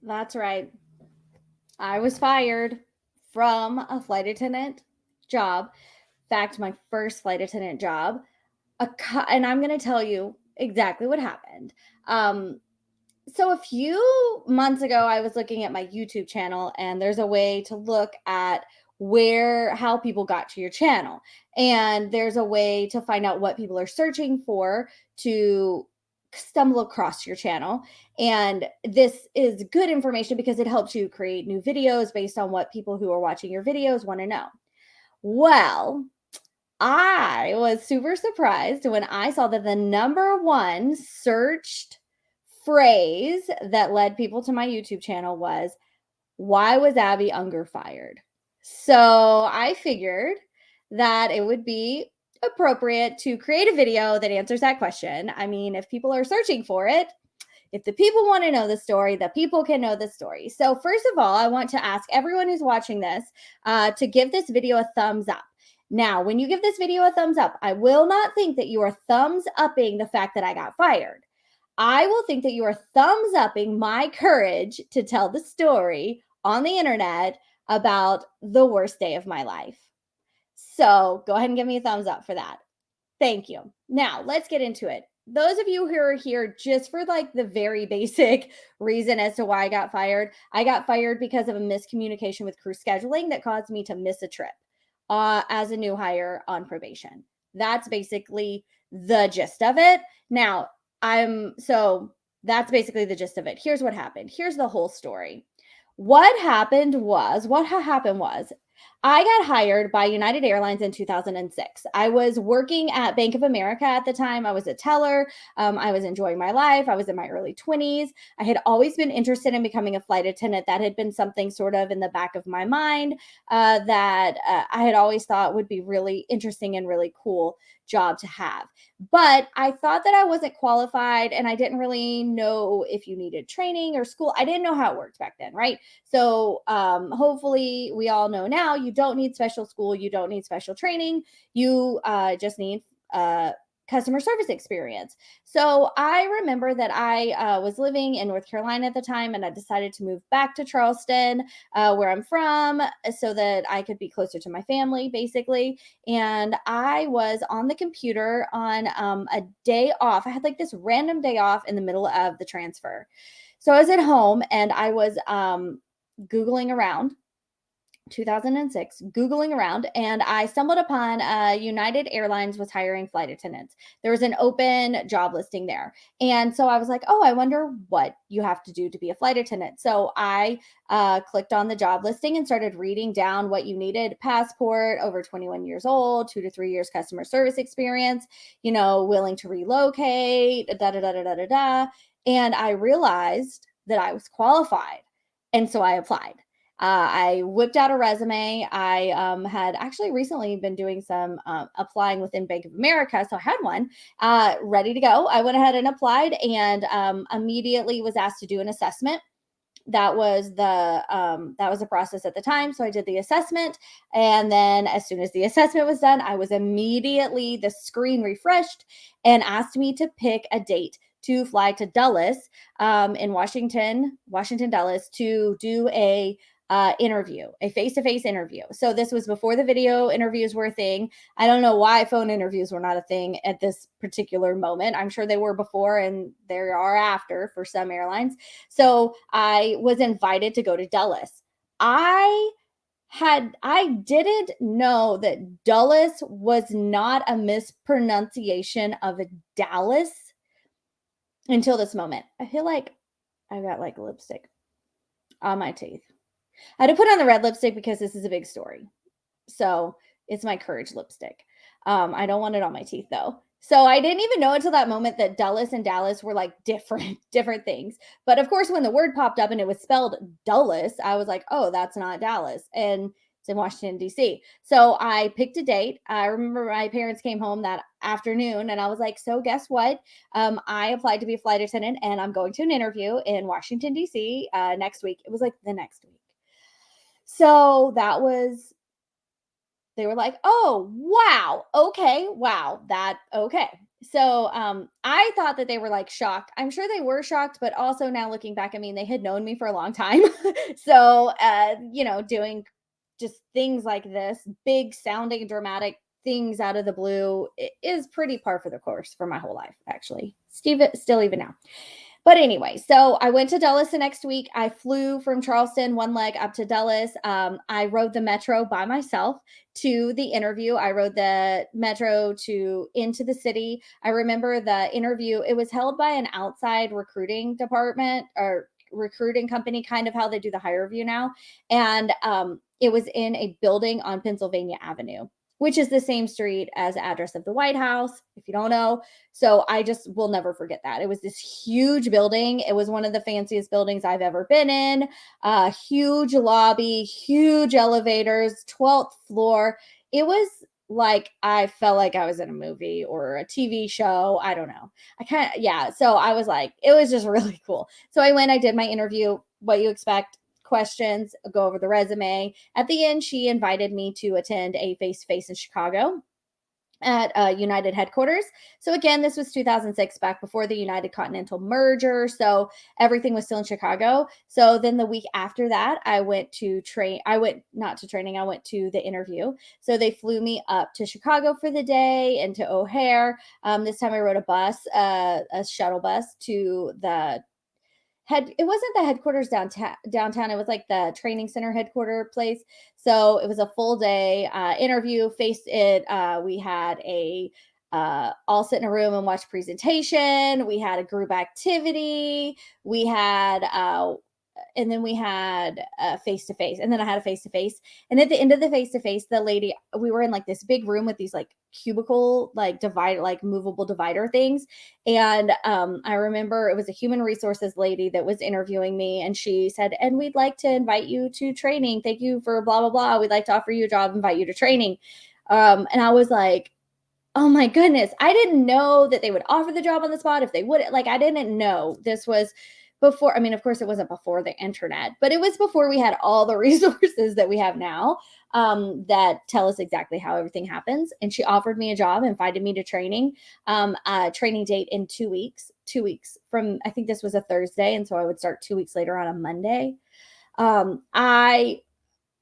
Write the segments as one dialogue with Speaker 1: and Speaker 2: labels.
Speaker 1: That's right. I was fired from a flight attendant job. In fact, my first flight attendant job. And I'm going to tell you exactly what happened. Um, so a few months ago, I was looking at my YouTube channel, and there's a way to look at how people got to your channel. And there's a way to find out what people are searching for to stumble across your channel. And this is good information because it helps you create new videos based on what people who are watching your videos want to know. Well, I was super surprised when I saw that the number one searched phrase that led people to my YouTube channel was, "Why was Abbie Unger fired?" So I figured that it would be appropriate to create a video that answers that question. I mean, if people are searching for it, if the people want to know the story, the people can know the story. So, first of all, I want to ask everyone who's watching this to give this video a thumbs up. Now, when you give this video a thumbs up, I will not think that you are thumbs upping the fact that I got fired. I will think that you are thumbs upping my courage to tell the story on the internet about the worst day of my life. So, go ahead and give me a thumbs up for that. Thank you. Now, let's get into it. Those of you who are here just for like the very basic reason as to why I got fired because of a miscommunication with crew scheduling that caused me to miss a trip as a new hire on probation. That's basically the gist of it. Now, that's basically the gist of it. Here's what happened. Here's the whole story. What happened was I got hired by United Airlines in 2006. I was working at Bank of America at the time. I was a teller. I was enjoying my life. I was in my early 20s. I had always been interested in becoming a flight attendant. That had been something sort of in the back of my mind that I had always thought would be really interesting and really cool job to have. But I thought that I wasn't qualified and I didn't really know if you needed training or school. I didn't know how it worked back then, right? So hopefully we all know now you don't need special school, you don't need special training, you just need customer service experience. So I remember that I was living in North Carolina at the time, and I decided to move back to Charleston, where I'm from, so that I could be closer to my family, basically. And I was on the computer on a day off. I had like this random day off in the middle of the transfer. So I was at home and I was Googling around 2006, Googling around, and I stumbled upon United Airlines was hiring flight attendants. There was an open job listing there. And so I was like, oh, I wonder what you have to do to be a flight attendant. So I clicked on the job listing and started reading down what you needed: passport, over 21 years old, 2 to 3 years customer service experience, willing to relocate, da da da da da da da. And I realized that I was qualified. And so I applied. I whipped out a resume. I had actually recently been doing some applying within Bank of America, so I had one ready to go. I went ahead and applied, and immediately was asked to do an assessment. That was the process at the time. So I did the assessment, and then as soon as the assessment was done, the screen refreshed and asked me to pick a date to fly to Dulles in Washington Dulles, to do a face-to-face interview. So this was before the video interviews were a thing. I don't know why phone interviews were not a thing at this particular moment. I'm sure they were before and there are after for some airlines. So I was invited to go to Dulles. I didn't know that Dulles was not a mispronunciation of Dallas until this moment. I feel like I got like lipstick on my teeth. I had to put on the red lipstick because this is a big story. So it's my courage lipstick. I don't want it on my teeth though. So I didn't even know until that moment that Dulles and Dallas were like different things. But of course, when the word popped up and it was spelled Dulles, I was like, oh, that's not Dallas. And it's in Washington, D.C. So I picked a date. I remember my parents came home that afternoon and I was like, so guess what? I applied to be a flight attendant and I'm going to an interview in Washington, D.C. Next week. It was like the next week. So they were like, oh, wow. Okay. Wow. Okay. So I thought that they were like shocked. I'm sure they were shocked, but also now looking back, I mean, they had known me for a long time. So, doing just things like this, big sounding, dramatic things out of the blue is pretty par for the course for my whole life, actually. Still even now. But anyway, so I went to Dulles the next week. I flew from Charleston, one leg up to Dulles. I rode the metro by myself to the interview. I rode the metro to into the city. I remember the interview. It was held by an outside recruiting department or recruiting company, kind of how they do the hire review now. And it was in a building on Pennsylvania Avenue, which is the same street as the address of the White House, if you don't know. So I just will never forget that. It was this huge building. It was one of the fanciest buildings I've ever been in. Huge lobby, huge elevators, 12th floor. It was like I felt like I was in a movie or a TV show. I don't know. Yeah. So I was like, it was just really cool. So I went, I did my interview, what you expect, questions, go over the resume. At the end, she invited me to attend a face to face in Chicago at United headquarters. So again, this was 2006, back before the United Continental merger. So everything was still in Chicago. So then the week after that, I went to train. I went not to training. I went to the interview. So they flew me up to Chicago for the day and to O'Hare. This time I rode a bus, a shuttle bus to the it wasn't the headquarters downtown. It was like the training center headquarter place. So it was a full day interview. We had a all sit in a room and watch presentation. We had a group activity. We had and then we had a face to face, and then I had a face to face. And at the end of the face to face, the lady, we were in like this big room with these like cubicle, like divider, like movable divider things. And I remember it was a human resources lady that was interviewing me, and she said, "And we'd like to invite you to training. Thank you for blah blah blah. We'd like to offer you a job, invite you to training." And I was like, oh my goodness. I didn't know that they would offer the job on the spot if they would. Like, I didn't know this was before. I mean, of course, it wasn't before the internet, but it was before we had all the resources that we have now that tell us exactly how everything happens. And she offered me a job, invited me to training, training date in 2 weeks, 2 weeks from, I think this was a Thursday. And so I would start 2 weeks later on a Monday. Um, I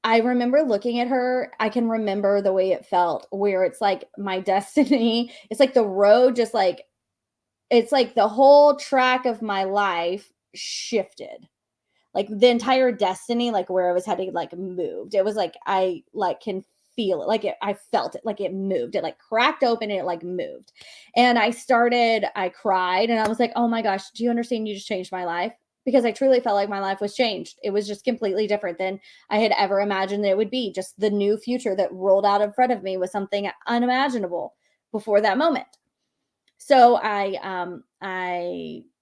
Speaker 1: I remember looking at her. I can remember the way it felt, where it's like my destiny. It's like the road, just like it's like the whole track of my life shifted. Like the entire destiny, like where I was heading, like moved. It was like I like can feel it. Like I felt it, like it moved. It like cracked open and it like moved. And I cried and I was like, oh my gosh, do you understand? You just changed my life. Because I truly felt like my life was changed. It was just completely different than I had ever imagined that it would be. Just the new future that rolled out in front of me was something unimaginable before that moment. So I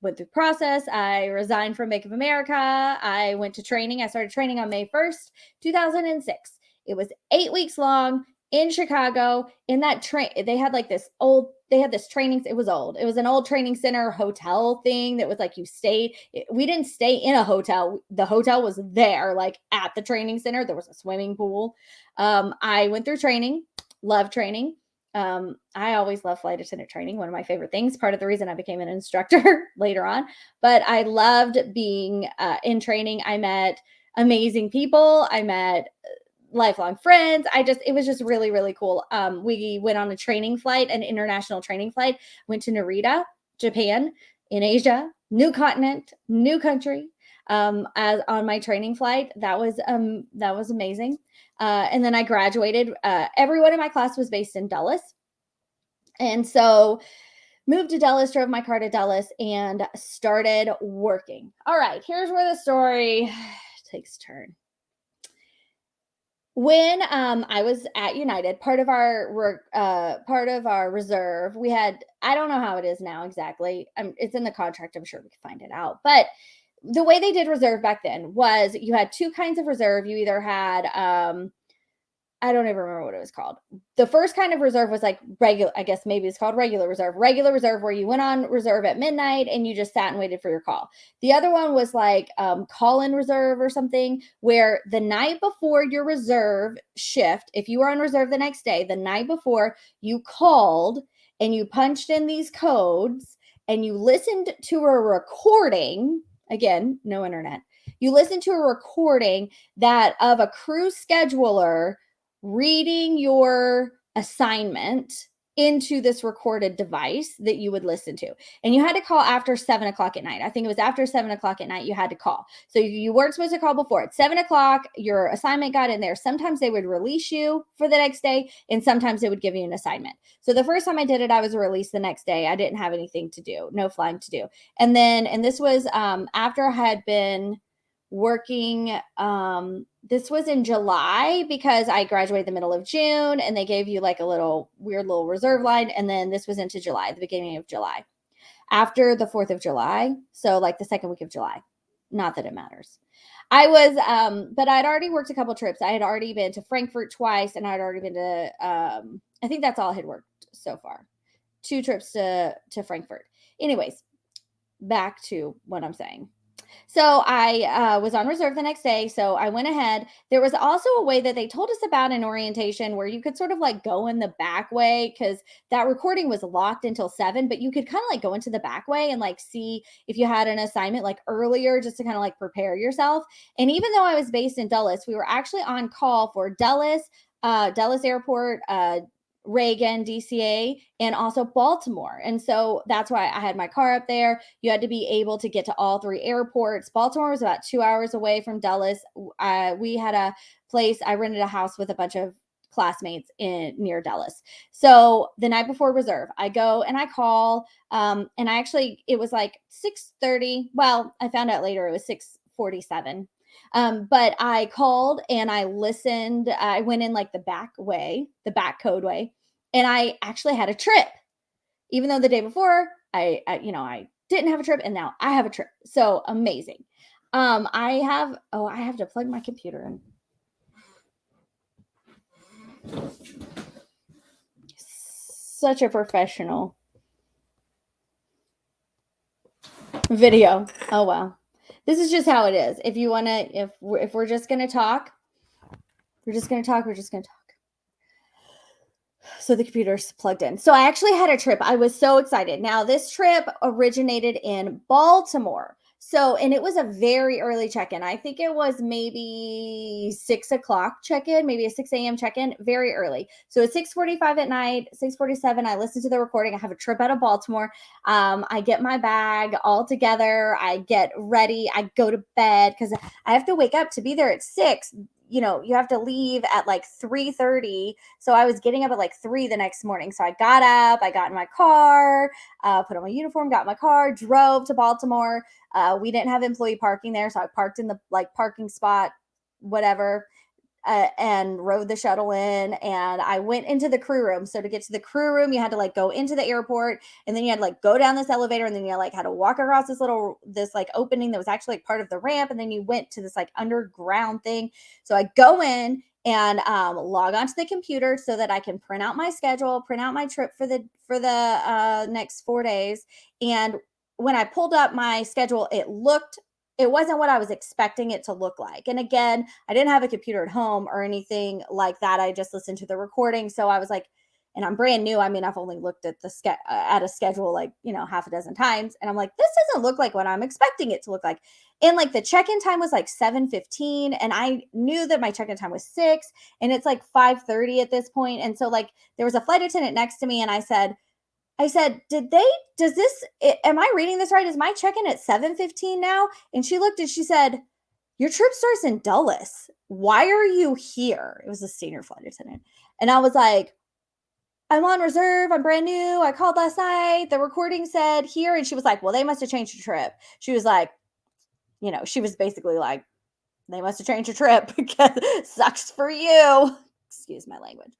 Speaker 1: went through the process. I resigned from Bank of America. I went to training. I started training on May 1st, 2006. It was 8 weeks long in Chicago. In that train, they had this training. It was old. It was an old training center hotel thing that was like you stayed. We didn't stay in a hotel. The hotel was there, like at the training center. There was a swimming pool. I went through training, loved training. I always love flight attendant training, one of my favorite things, part of the reason I became an instructor later on. But I loved being in training. I met amazing people. I met lifelong friends. It was just really, really cool. We went on a training flight, an international training flight, went to Narita, Japan, in Asia, new continent, new country. As on my training flight, that was amazing. And then I graduated. Everyone in my class was based in Dulles. And so moved to Dulles, drove my car to Dulles, and started working. All right, here's where the story takes a turn. When I was at United, part of our reserve, we had, I don't know how it is now exactly. It's in the contract. I'm sure we can find it out. But the way they did reserve back then was you had two kinds of reserve. You either had I don't even remember what it was called. The first kind of reserve was like regular, I guess maybe it's called regular reserve. Regular reserve, where you went on reserve at midnight and you just sat and waited for your call. The other one was like call-in reserve or something, where the night before your reserve shift, if you were on reserve the next day, the night before you called and you punched in these codes and you listened to a recording, again, no internet. You listened to a recording that of a crew scheduler reading your assignment into this recorded device that you would listen to. And you had to call after 7 o'clock at night. I think it was after 7 o'clock at night you had to call. So you weren't supposed to call before. At 7 o'clock, your assignment got in there. Sometimes they would release you for the next day, and sometimes they would give you an assignment. So the first time I did it, I was released the next day. I didn't have anything to do, no flying to do. And this was after I had been working. This was in July because I graduated the middle of June, and they gave you like a little weird little reserve line. And then this was into July, the beginning of July, after the 4th of July. So like the second week of July. Not that it matters. I was, but I'd already worked a couple trips. I had already been to Frankfurt twice, and I'd already been to, I think that's all I had worked so far. 2 trips to Frankfurt. Anyways, back to what I'm saying. So I was on reserve the next day. So I went ahead. There was also a way that they told us about in orientation where you could sort of like go in the back way, because that recording was locked until 7, but you could kind of like go into the back way and like see if you had an assignment like earlier, just to kind of like prepare yourself. And even though I was based in Dulles, we were actually on call for Dulles Airport, Reagan, DCA, and also Baltimore. And so that's why I had my car up there. You had to be able to get to all 3 airports. Baltimore was about 2 hours away from Dulles. We had a place, I rented a house with a bunch of classmates near Dulles. So the night before reserve, I go and I call, and it was like 6:30. Well, I found out later it was 6:47. But I called and I listened. I went in like the back code way, and I actually had a trip, even though the day before I didn't have a trip, and now I have a trip. So amazing. I have to plug my computer in. Such a professional video. Oh wow. This is just how it is. If you want to, if we're just going to talk, we're just going to talk. So the computer's plugged in. So I actually had a trip. I was so excited. Now, this trip originated in Baltimore. So, and it was a very early check-in. I think it was maybe 6 o'clock check-in, maybe a 6 a.m. check-in, very early. So at 6:45 at night, 6:47, I listened to the recording. I have a trip out of Baltimore. I get my bag all together. I get ready. I go to bed because I have to wake up to be there at 6. You have to leave at like 3:30. So I was getting up at like 3 the next morning. So I got up, I got in my car, put on my uniform, got in my car, drove to Baltimore. We didn't have employee parking there. So I parked in the like parking spot, whatever, and rode the shuttle in, and I went into the crew room. So to get to the crew room, you had to like go into the airport, and then you had to like go down this elevator, and then you like had to walk across this like opening that was actually like part of the ramp, and then you went to this like underground thing. So I go in and log onto the computer so that I can print out my schedule, print out my trip for the next 4 days. And when I pulled up my schedule, it wasn't what I was expecting it to look like. And again, I didn't have a computer at home or anything like that. I just listened to the recording. So I was like, and I'm brand new. I mean, I've only looked at at a schedule like, half a dozen times. And I'm like, this doesn't look like what I'm expecting it to look like. And like the check-in time was like 7:15. And I knew that my check-in time was 6, and it's like 5:30 at this point. And so like there was a flight attendant next to me, and I said, am I reading this right? Is my check-in at 7:15 now? And she looked and she said, your trip starts in Dulles. Why are you here? It was a senior flight attendant. And I was like, I'm on reserve. I'm brand new. I called last night. The recording said here. And she was like, well, they must have changed your trip. She was like, she was basically like, they must have changed your trip because sucks for you. Excuse my language.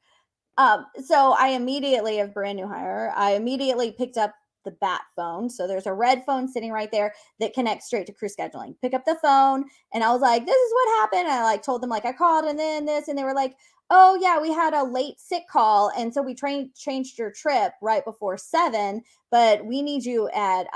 Speaker 1: So I immediately, a brand new hire, I immediately picked up the bat phone. So there's a red phone sitting right there that connects straight to crew scheduling. Pick up the phone, and I was like, this is what happened. And I like told them like I called and then this, and they were like, oh yeah, we had a late sick call. And so we changed your trip right before 7, but we need you at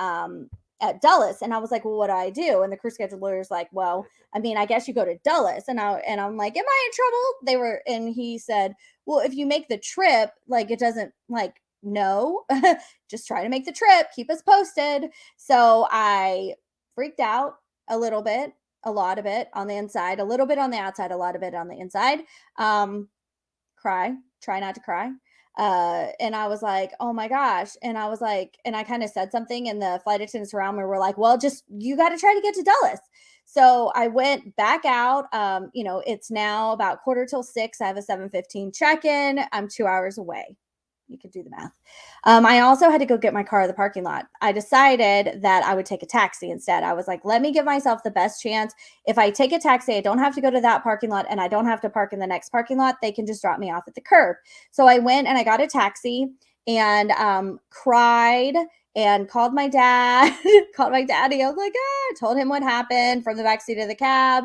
Speaker 1: Dulles. And I was like, well, what do I do? And the crew scheduler is like, well, I mean, I guess you go to Dulles. And I'm like, am I in trouble? And he said, well, if you make the trip, like it doesn't like no, just try to make the trip. Keep us posted. So I freaked out a little bit, a lot of it on the inside, a little bit on the outside, a lot of it on the inside. Um, Cry, try not to cry. And I was like, oh my gosh. And I was like, and I kind of said something, and the flight attendants around me were like, well, just you got to try to get to Dulles. So I went back out. It's now about 6:15. I have a 7:15 check-in. I'm 2 hours away. You could do the math. I also had to go get my car at the parking lot. I decided that I would take a taxi instead. I was like, let me give myself the best chance. If I take a taxi, I don't have to go to that parking lot and I don't have to park in the next parking lot. They can just drop me off at the curb. So I went and I got a taxi and cried and called my dad, called my daddy. I was like, told him what happened from the backseat of the cab.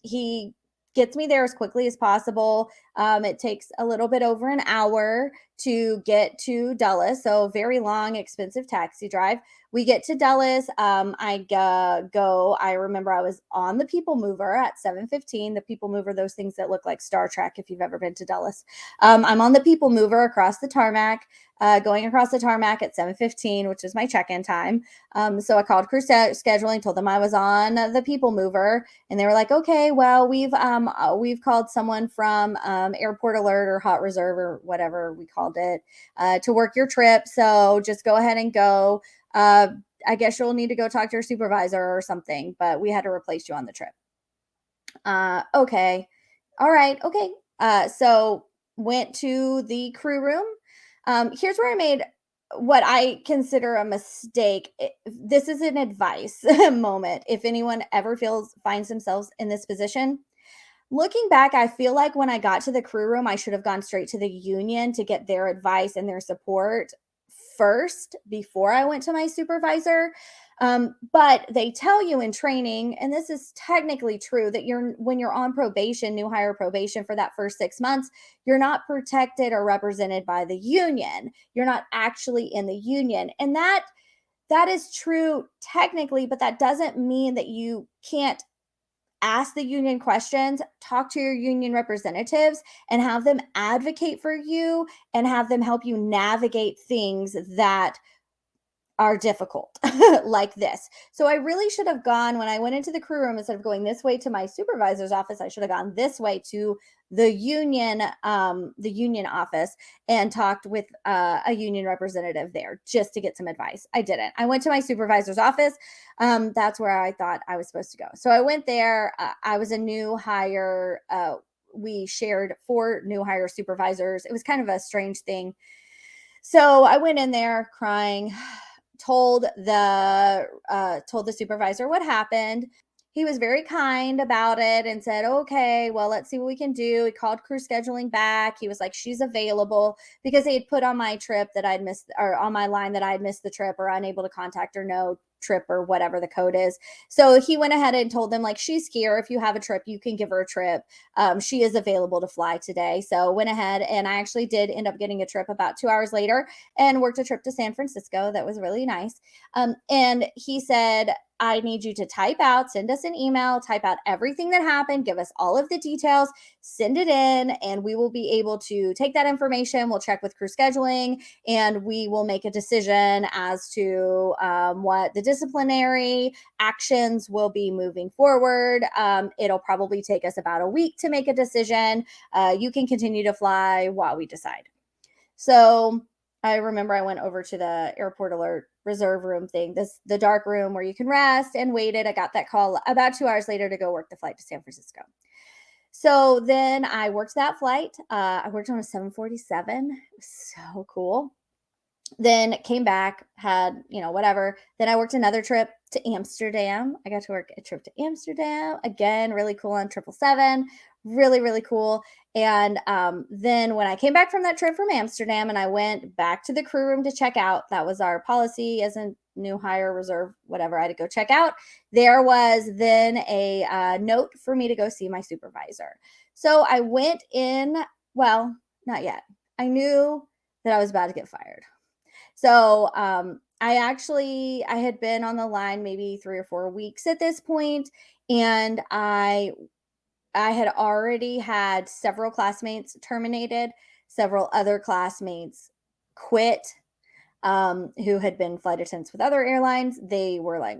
Speaker 1: He gets me there as quickly as possible. It takes a little bit over an hour to get to Dulles, so very long, expensive taxi drive. We get to Dulles. I go. I remember I was on the People Mover at 7:15. The People Mover, those things that look like Star Trek, if you've ever been to Dulles. I'm on the People Mover across the tarmac, going across the tarmac at 7:15, which is my check-in time. So I called crew scheduling, told them I was on the People Mover, and they were like, "Okay, well, we've called someone from Airport Alert or Hot Reserve or whatever we called it to work your trip. So just go ahead and go. I guess you'll need to go talk to your supervisor or something, but we had to replace you on the trip." Okay. All right. Okay. So went to the crew room. Here's where I made what I consider a mistake. This is an advice moment. If anyone ever finds themselves in this position, looking back, I feel like when I got to the crew room, I should have gone straight to the union to get their advice and their support first before I went to my supervisor. But they tell you in training, and this is technically true, that when you're on probation, new hire probation for that first 6 months, you're not protected or represented by the union. You're not actually in the union. And that is true technically, but that doesn't mean that you can't ask the union questions, talk to your union representatives, and have them advocate for you and have them help you navigate things that are difficult like this. So I really should have gone when I went into the crew room, instead of going this way to my supervisor's office, I should have gone this way to the union office and talked with a union representative there just to get some advice. I didn't. I went to my supervisor's office. That's where I thought I was supposed to go. So I went there. I was a new hire. We shared 4 new hire supervisors. It was kind of a strange thing. So I went in there crying, told the supervisor what happened. He was very kind about it and said, okay, well, let's see what we can do. He called crew scheduling back. He was like, she's available, because they had put on my trip that I'd missed, or on my line that I'd missed the trip or unable to contact or no trip or whatever the code is. So he went ahead and told them, like, she's here. If you have a trip, you can give her a trip. She is available to fly today. So went ahead, and I actually did end up getting a trip about 2 hours later and worked a trip to San Francisco. That was really nice. And he said, I need you to send us an email, type out everything that happened, give us all of the details, send it in, and we will be able to take that information. We'll check with crew scheduling, and we will make a decision as to what the disciplinary actions will be moving forward. It'll probably take us about a week to make a decision. You can continue to fly while we decide. So I remember I went over to the Airport Alert reserve room thing, the dark room where you can rest, and waited. I got that call about 2 hours later to go work the flight to San Francisco. So then I worked that flight. I worked on a 747. It was so cool. Then came back, had, whatever. Then I worked another trip to Amsterdam. I got to work a trip to Amsterdam. Again, really cool on 777. Really, really cool. And then when I came back from that trip from Amsterdam and I went back to the crew room to check out, that was our policy as a new hire reserve, whatever, I had to go check out. There was then a note for me to go see my supervisor. So I went in, well, not yet. I knew that I was about to get fired. So I had been on the line maybe 3 or 4 weeks at this point, and I had already had several classmates terminated, several other classmates quit, who had been flight attendants with other airlines, they were like,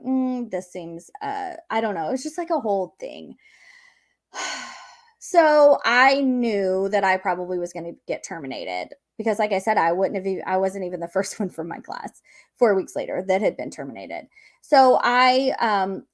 Speaker 1: this seems, I don't know. It's just like a whole thing. So I knew that I probably was going to get terminated because, like I said, I wasn't even the first one from my class 4 weeks later that had been terminated. So I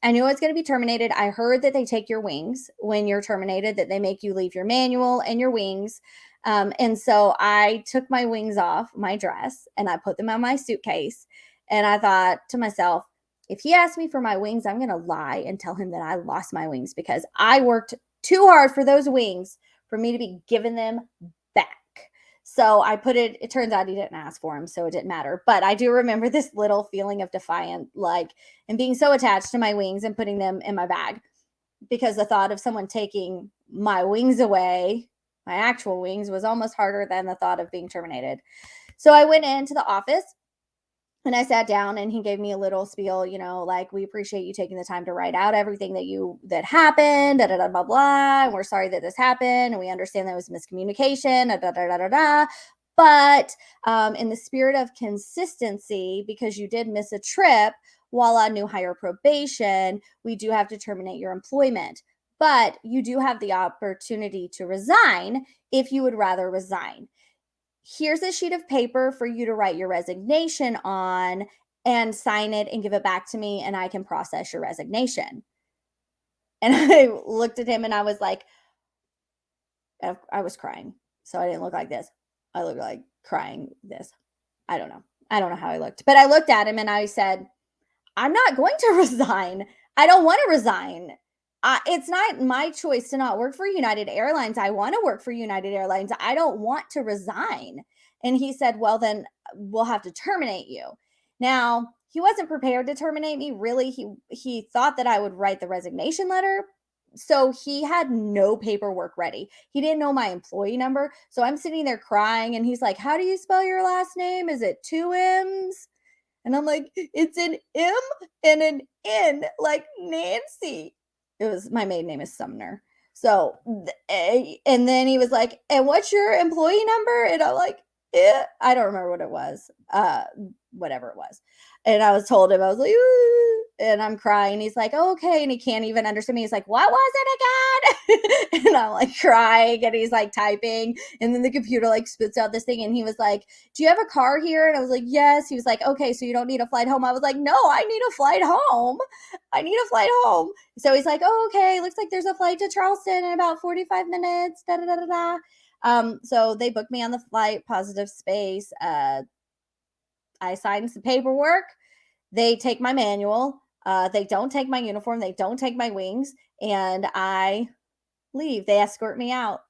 Speaker 1: knew I was going to be terminated. I heard that they take your wings when you're terminated, that they make you leave your manual and your wings. And so I took my wings off my dress and I put them on my suitcase. And I thought to myself, if he asks me for my wings, I'm going to lie and tell him that I lost my wings because I worked too hard for those wings for me to be giving them back. So I put it turns out he didn't ask for them, so it didn't matter. But I do remember this little feeling of defiant, and being so attached to my wings and putting them in my bag because the thought of someone taking my wings away, my actual wings, was almost harder than the thought of being terminated. So I went into the office and I sat down and he gave me a little spiel, we appreciate you taking the time to write out everything that happened, da da da blah blah. And we're sorry that this happened. And we understand that was miscommunication, da da da da da. But in the spirit of consistency, because you did miss a trip while on new hire probation, we do have to terminate your employment. But you do have the opportunity to resign if you would rather resign. Here's a sheet of paper for you to write your resignation on and sign it and give it back to me and I can process your resignation. And I looked at him and I was like, I was crying. So I didn't look like this. I looked like crying this. I don't know. I don't know how I looked, but I looked at him and I said, I'm not going to resign. I don't want to resign. It's not my choice to not work for United Airlines. I want to work for United Airlines. I don't want to resign. And he said, well, then we'll have to terminate you. Now, he wasn't prepared to terminate me. Really, he thought that I would write the resignation letter. So he had no paperwork ready. He didn't know my employee number. So I'm sitting there crying and he's like, how do you spell your last name? Is it 2 M's? And I'm like, it's an M and an N, like Nancy. My maiden name is Sumner. So, and then he was like, and what's your employee number? And I'm like, I don't remember what it was, whatever it was. And I told him, I was like, ooh, and I'm crying. He's like, oh, okay. And he can't even understand me. He's like, what was it again? And I'm like crying and he's like typing. And then the computer like spits out this thing. And he was like, do you have a car here? And I was like, yes. He was like, okay, so you don't need a flight home. I was like, no, I need a flight home. I need a flight home. So he's like, oh, okay. Looks like there's a flight to Charleston in about 45 minutes. Da, da, da, da, da. So they booked me on the flight, positive space. I signed some paperwork. They take my manual. They don't take my uniform. They don't take my wings. And I leave. They escort me out.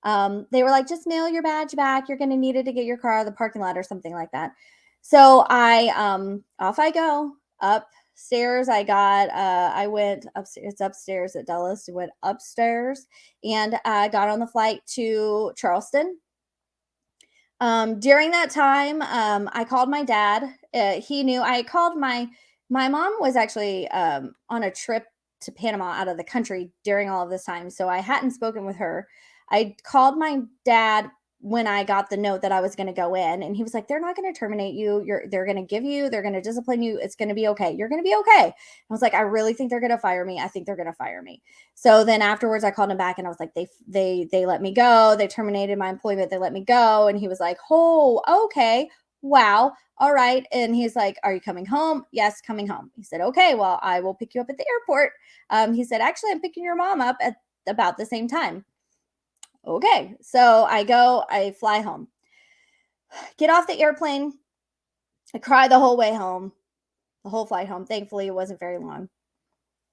Speaker 1: They were like, just mail your badge back. You're going to need it to get your car out of the parking lot or something like that. So off I go upstairs. I went upstairs. It's upstairs at Dulles. I went upstairs and I got on the flight to Charleston. During that time, I called my dad. He knew. I called my mom was actually on a trip to Panama out of the country during all of this time. So I hadn't spoken with her. I called my dad when I got the note that I was going to go in, and he was like, they're not going to terminate you. They're going to discipline you. It's going to be okay. You're going to be okay. I was like, I really think they're going to fire me. I think they're going to fire me. So then afterwards I called him back and I was like, they let me go. They terminated my employment. They let me go. And he was like, oh, okay. Wow. All right. And he's like, are you coming home? Yes, coming home. He said, okay, well, I will pick you up at the airport. He said, actually, I'm picking your mom up at about the same time. Okay. So I fly home, get off the airplane. I cry the whole way home, the whole flight home. Thankfully, it wasn't very long.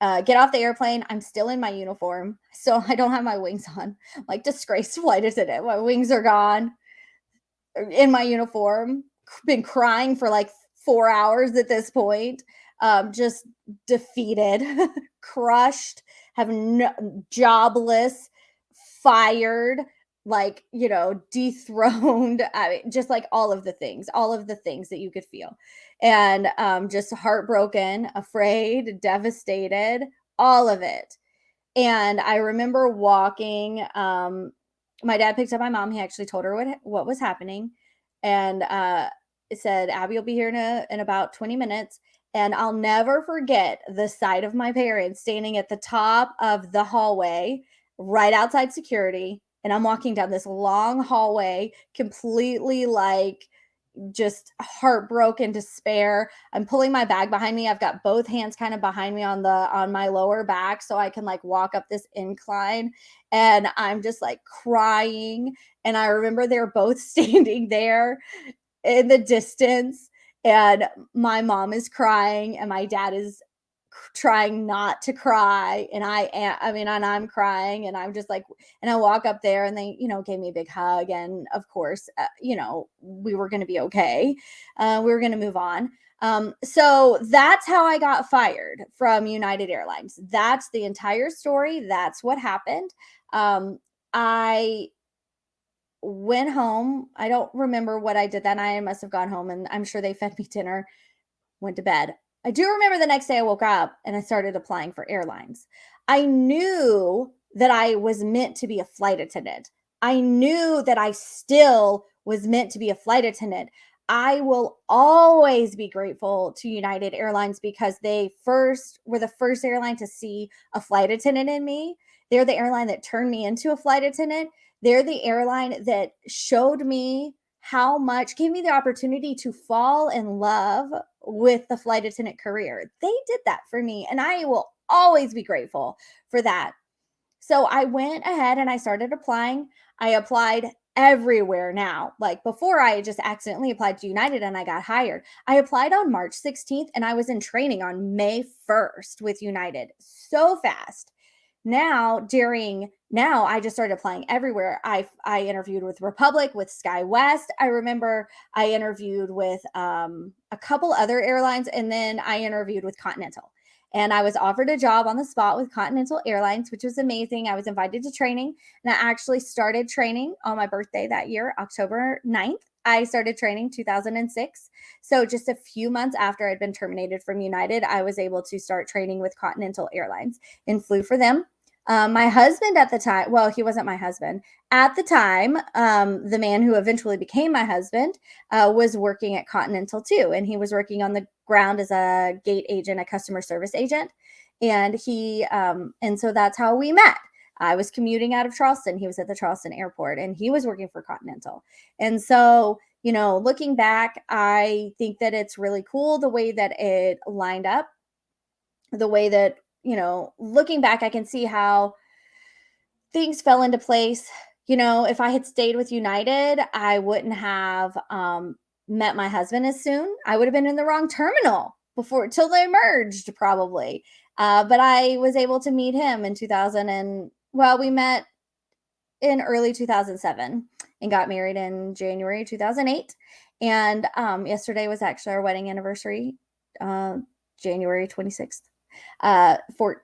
Speaker 1: Get off the airplane. I'm still in my uniform. So I don't have my wings on. Like disgraced flight attendant. My wings are gone. In my uniform. Been crying for like 4 hours at this point. Just defeated, crushed, jobless, fired, dethroned. I mean, just like all of the things that you could feel. And just heartbroken, afraid, devastated, all of it. And I remember walking. My dad picked up my mom. He actually told her what was happening. and it said, Abbie will be here in about 20 minutes. And I'll never forget the sight of my parents standing at the top of the hallway right outside security. And I'm walking down this long hallway, completely like just heartbroken, despair. I'm pulling my bag behind me. I've got both hands kind of behind me on my lower back so I can like walk up this incline, and I'm just like crying. And I remember they're both standing there in the distance, and my mom is crying and my dad is trying not to cry, and and I'm crying, and I'm just like, and I walk up there and they gave me a big hug, and of course we were going to be okay. We were going to move on. So that's how I got fired from United Airlines. That's the entire story. That's what happened. I went home. I don't remember what I did that night. I must have gone home, and I'm sure they fed me dinner, went to bed. I do remember the next day I woke up and I started applying for airlines. I knew that I was meant to be a flight attendant. I knew that I still was meant to be a flight attendant. I will always be grateful to United Airlines because they were the first airline to see a flight attendant in me. They're the airline that turned me into a flight attendant. They're the airline that showed me gave me the opportunity to fall in love with the flight attendant career. They did that for me, and I will always be grateful for that. So I went ahead and I started applying. I applied everywhere now. Like before, I just accidentally applied to United and I got hired. I applied on March 16th and I was in training on May 1st with United. So fast. Now I just started applying everywhere. I interviewed with Republic, with SkyWest. I remember I interviewed with a couple other airlines, and then I interviewed with Continental. And I was offered a job on the spot with Continental Airlines, which was amazing. I was invited to training, and I actually started training on my birthday that year, October 9th. I started training 2006. So just a few months after I'd been terminated from United, I was able to start training with Continental Airlines and flew for them. My husband at the time, well, he wasn't my husband. At the time, the man who eventually became my husband was working at Continental too. And he was working on the ground as a gate agent, a customer service agent. And and so that's how we met. I was commuting out of Charleston. He was at the Charleston airport and he was working for Continental. And so, looking back, I think that it's really cool the way that it lined up, the way that looking back, I can see how things fell into place. If I had stayed with United, I wouldn't have met my husband as soon. I would have been in the wrong terminal till they merged, probably. But I was able to meet him in 2000, and we met in early 2007 and got married in January 2008. And yesterday was actually our wedding anniversary, January 26th.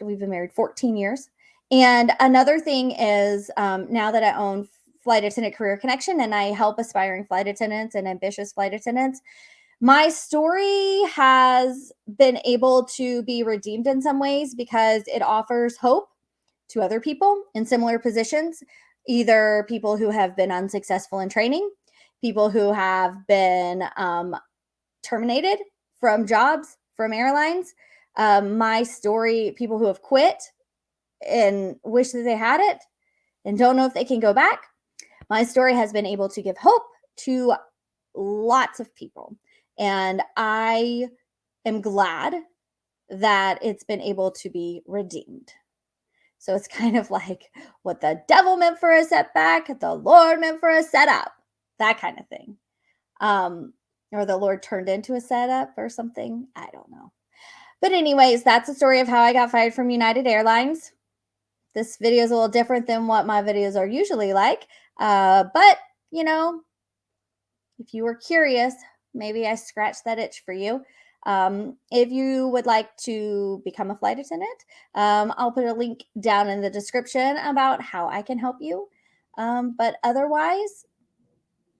Speaker 1: We've been married 14 years. And another thing is now that I own Flight Attendant Career Connection and I help aspiring flight attendants and ambitious flight attendants, my story has been able to be redeemed in some ways because it offers hope to other people in similar positions, either people who have been unsuccessful in training, people who have been terminated from jobs, from airlines. My story, people who have quit and wish that they had it and don't know if they can go back. My story has been able to give hope to lots of people. And I am glad that it's been able to be redeemed. So it's kind of like what the devil meant for a setback, the Lord meant for a setup, that kind of thing. Or the Lord turned into a setup or something. I don't know. But anyways, that's the story of how I got fired from United Airlines. This video is a little different than what my videos are usually like. But, if you were curious, maybe I scratched that itch for you. If you would like to become a flight attendant, I'll put a link down in the description about how I can help you. But otherwise,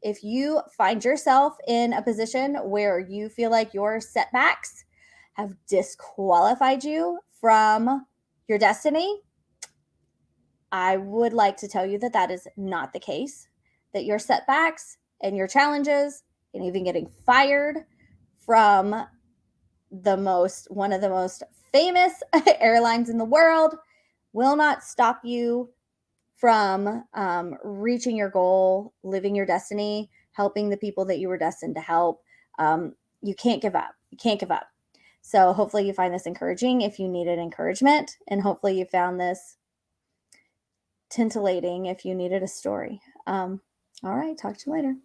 Speaker 1: if you find yourself in a position where you feel like your setbacks have disqualified you from your destiny, I would like to tell you that that is not the case, that your setbacks and your challenges, and even getting fired from one of the most famous airlines in the world will not stop you from reaching your goal, living your destiny, helping the people that you were destined to help. You can't give up. You can't give up. So hopefully you find this encouraging if you needed encouragement, and hopefully you found this titillating if you needed a story. All right, talk to you later.